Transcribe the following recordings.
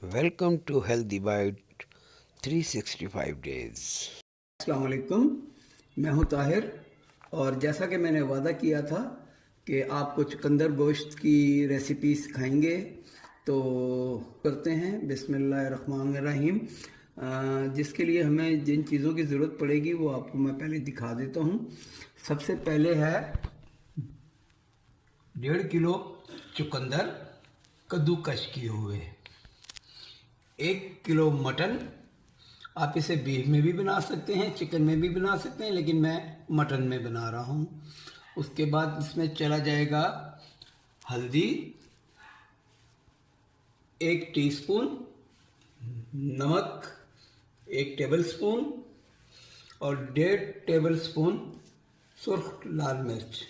Welcome to healthy bite 365 days. अस्सलाम वालेकुम, मैं हूं ताहिर। और जैसा कि मैंने वादा किया था कि आपको चुकंदर गोश्त की रेसिपी सिखाएंगे, तो करते हैं। बिस्मिल्लाहिर्रहमानिर्रहीम। जिसके लिए हमें जिन चीज़ों की ज़रूरत पड़ेगी वो आपको मैं पहले दिखा देता हूं। सबसे पहले है 1.5 किलो चुकंदर कद्दूकश किए हुए, 1 किलो मटन। आप इसे बीफ में भी बना सकते हैं, चिकन में भी बना सकते हैं, लेकिन मैं मटन में बना रहा हूँ। उसके बाद इसमें चला जाएगा हल्दी 1 टीस्पून, नमक 1 टेबलस्पून और 1.5 टेबलस्पून सुर्ख लाल मिर्च।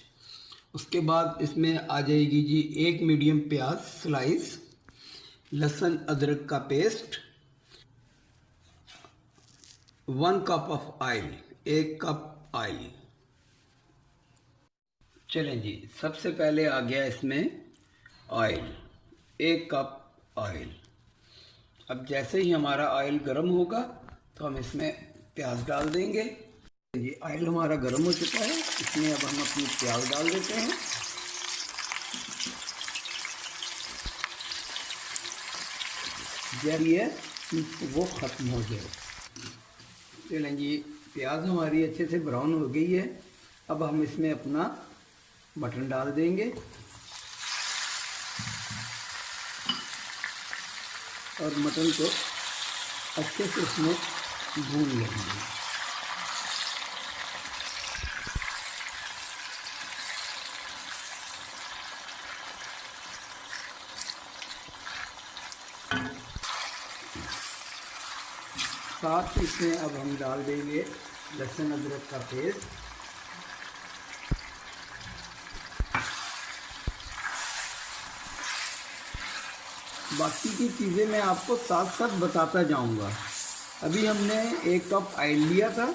उसके बाद इसमें आ जाएगी जी 1 मीडियम प्याज स्लाइस, लहसुन अदरक का paste, 1 cup of oil, 1 cup oil. चलें जी, सबसे पहले आ गया इसमें ऑयल, 1 कप ऑयल। अब जैसे ही हमारा ऑयल गर्म होगा तो हम इसमें प्याज डाल देंगे। ये ऑयल हमारा गर्म हो चुका है, इसमें अब हम अपनी प्याज डाल देते हैं। जब ये वो ख़त्म हो जाए, चलें जी, प्याज हमारी अच्छे से ब्राउन हो गई है। अब हम इसमें अपना मटन डाल देंगे और मटन को अच्छे से इसमें भून लेंगे। साथ ही इसमें अब हम डाल देंगे लहसुन अदरक का पेस्ट, बाकी की चीज़ें मैं आपको साथ साथ बताता जाऊंगा। अभी हमने 1 कप ऑयल लिया था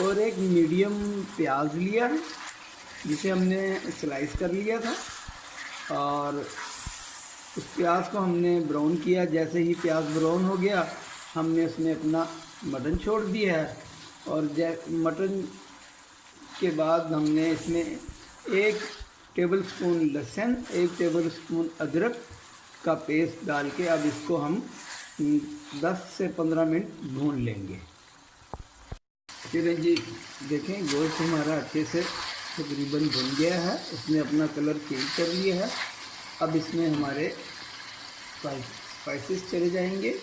और 1 मीडियम प्याज लिया है, जिसे हमने स्लाइस कर लिया था। और उस प्याज को हमने ब्राउन किया। जैसे ही प्याज ब्राउन हो गया, हमने उसमें अपना मटन छोड़ दिया है। और मटन के बाद हमने इसमें 1 टेबलस्पून लहसुन, 1 टेबलस्पून अदरक का पेस्ट डाल के अब इसको हम 10 से 15 मिनट भून लेंगे। चलिए जी, देखें गोश्त हमारा अच्छे से तकरीबन भुन गया है, उसने अपना कलर चेंज कर लिया है। अब इसमें हमारे स्पाइसेस चले जाएंगे।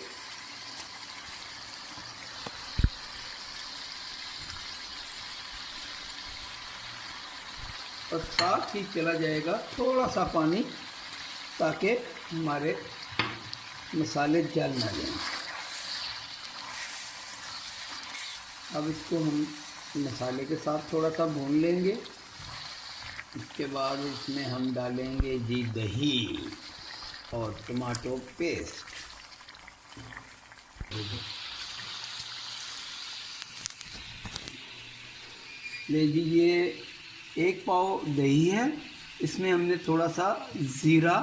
और साथ ही चला जाएगा थोड़ा सा पानी, ताकि हमारे मसाले जल ना जाएं। अब इसको हम मसाले के साथ थोड़ा सा भून लेंगे। इसके बाद इसमें हम डालेंगे जी दही और टमाटो पेस्ट। ले लीजिए, 1 पाव दही है, इसमें हमने थोड़ा सा ज़ीरा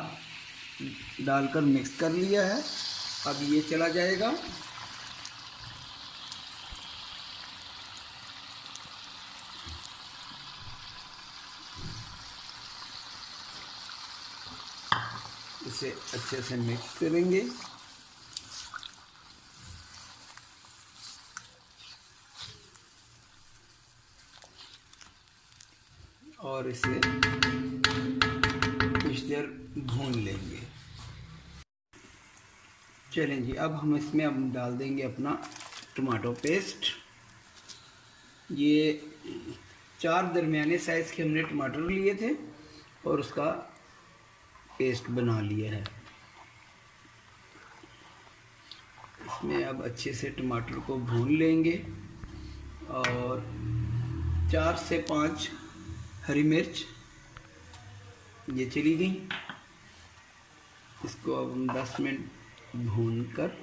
डालकर मिक्स कर लिया है। अब ये चला जाएगा। इसे अच्छे से मिक्स करेंगे। और इसे कुछ देर भून लेंगे। चलें जी, अब हम इसमें डाल देंगे अपना टमाटो पेस्ट। ये 4 दरमियाने साइज़ के हमने टमाटर लिए थे और उसका पेस्ट बना लिया है। इसमें अब अच्छे से टमाटर को भून लेंगे और 4 से 5 हरी मिर्च ये चली गई। इसको अब हम 10 मिनट भून कर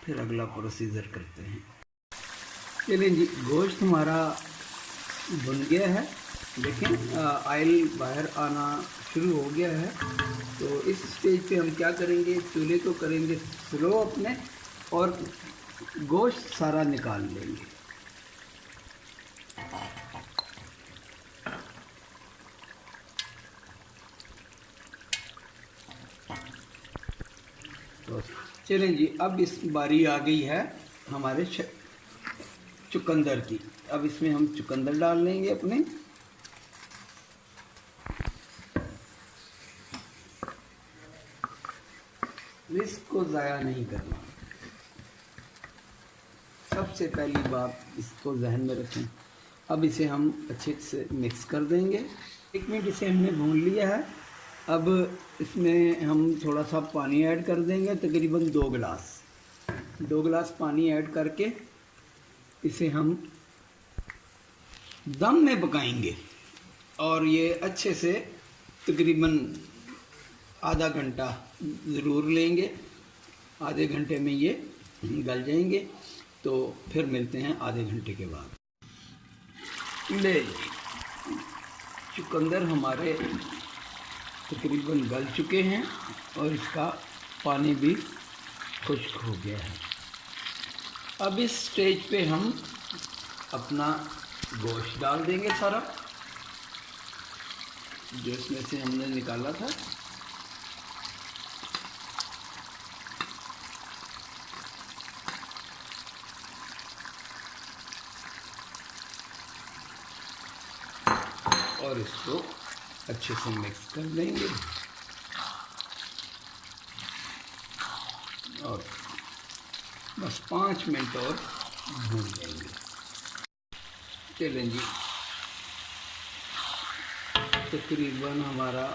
फिर अगला प्रोसीजर करते हैं। चलिए जी, गोश्त हमारा भुन गया है। देखें ऑयल बाहर आना शुरू हो गया है। तो इस स्टेज पे हम क्या करेंगे, चूल्हे को करेंगे स्लो अपने और गोश्त सारा निकाल लेंगे। तो चलें जी, अब इस बारी आ गई है हमारे चुकंदर की। अब इसमें हम चुकंदर डाल लेंगे अपने। रिस्क को ज़ाया नहीं करना, सबसे पहली बात इसको जहन में रखें। अब इसे हम अच्छे से मिक्स कर देंगे। 1 मिनट इसे हमने भून लिया है। अब इसमें हम थोड़ा सा पानी ऐड कर देंगे, तकरीबन 2 गिलास पानी ऐड करके इसे हम दम में पकाएंगे। और ये अच्छे से तकरीबन आधा घंटा ज़रूर लेंगे। आधे घंटे में ये गल जाएंगे। तो फिर मिलते हैं आधे घंटे के बाद। ले चुकंदर हमारे तकरीबन गल चुके हैं और इसका पानी भी खुश्क हो गया है। अब इस स्टेज पे हम अपना गोश्त डाल देंगे सारा, जो इसमें से हमने निकाला था। और इसको अच्छे से मिक्स कर देंगे और बस 5 मिनट और भून लेंगे। चलें जी, तकरीबन हमारा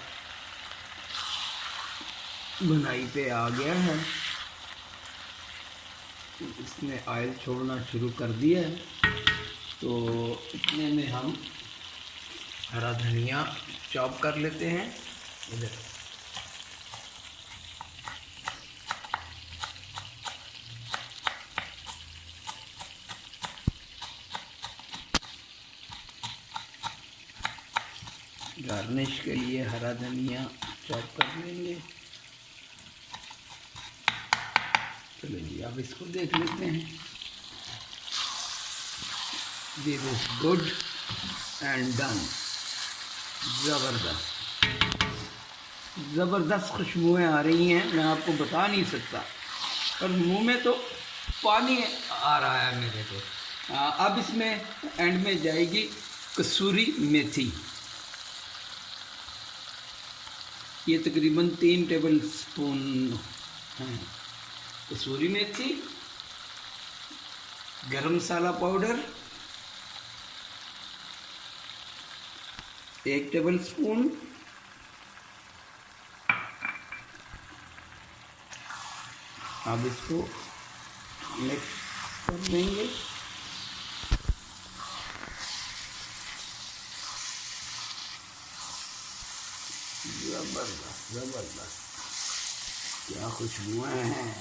भुनाई पे आ गया है। इसने ऑयल छोड़ना शुरू कर दिया है। तो इतने में हम हरा धनिया चॉप कर लेते हैं। इधर गार्निश के लिए हरा धनिया चॉप कर लेंगे। चलो जी, अब इसको देख लेते हैं। This is good and done. ज़बरदस्त खुशबुएँ आ रही हैं, मैं आपको बता नहीं सकता। और मुंह में तो पानी आ रहा है मेरे को। अब इसमें एंड में जाएगी कसूरी मेथी। ये तकरीबन 3 टेबल स्पून हैं कसूरी मेथी। गरम मसाला पाउडर 1 टेबल स्पून। अब इसको मिक्स कर देंगे। ज़बरदस्त क्या खुशबुएं हैं।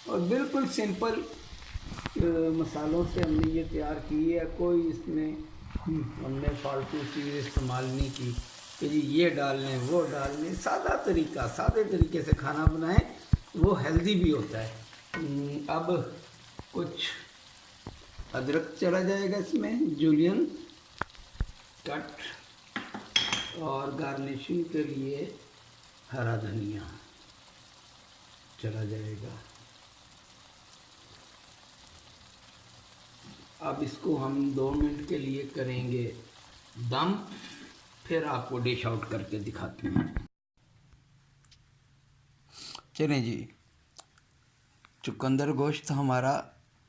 और बिल्कुल सिंपल मसालों से हमने ये तैयार की है। कोई इसमें हमने फालतू चीज़ इस्तेमाल नहीं की कि जी ये डाल लें वो डाल लें। सादे तरीके से खाना बनाएं, वो हेल्दी भी होता है। अब कुछ अदरक चला जाएगा इसमें, जूलियन कट। और गार्निशिंग के लिए हरा धनिया चला जाएगा। अब इसको हम 2 मिनट के लिए करेंगे दम, फिर आपको डिश आउट करके दिखाते हैं। चलें जी, चुकंदर गोश्त हमारा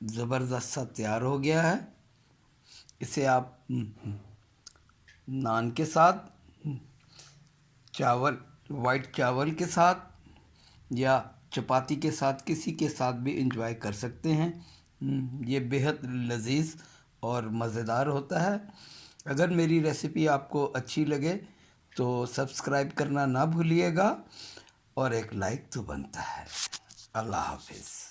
ज़बरदस्त सा तैयार हो गया है। इसे आप नान के साथ, वाइट चावल के साथ या चपाती के साथ, किसी के साथ भी एंजॉय कर सकते हैं। ये बेहद लजीज और मज़ेदार होता है। अगर मेरी रेसिपी आपको अच्छी लगे तो सब्सक्राइब करना ना भूलिएगा और एक लाइक तो बनता है। अल्लाह हाफिज़।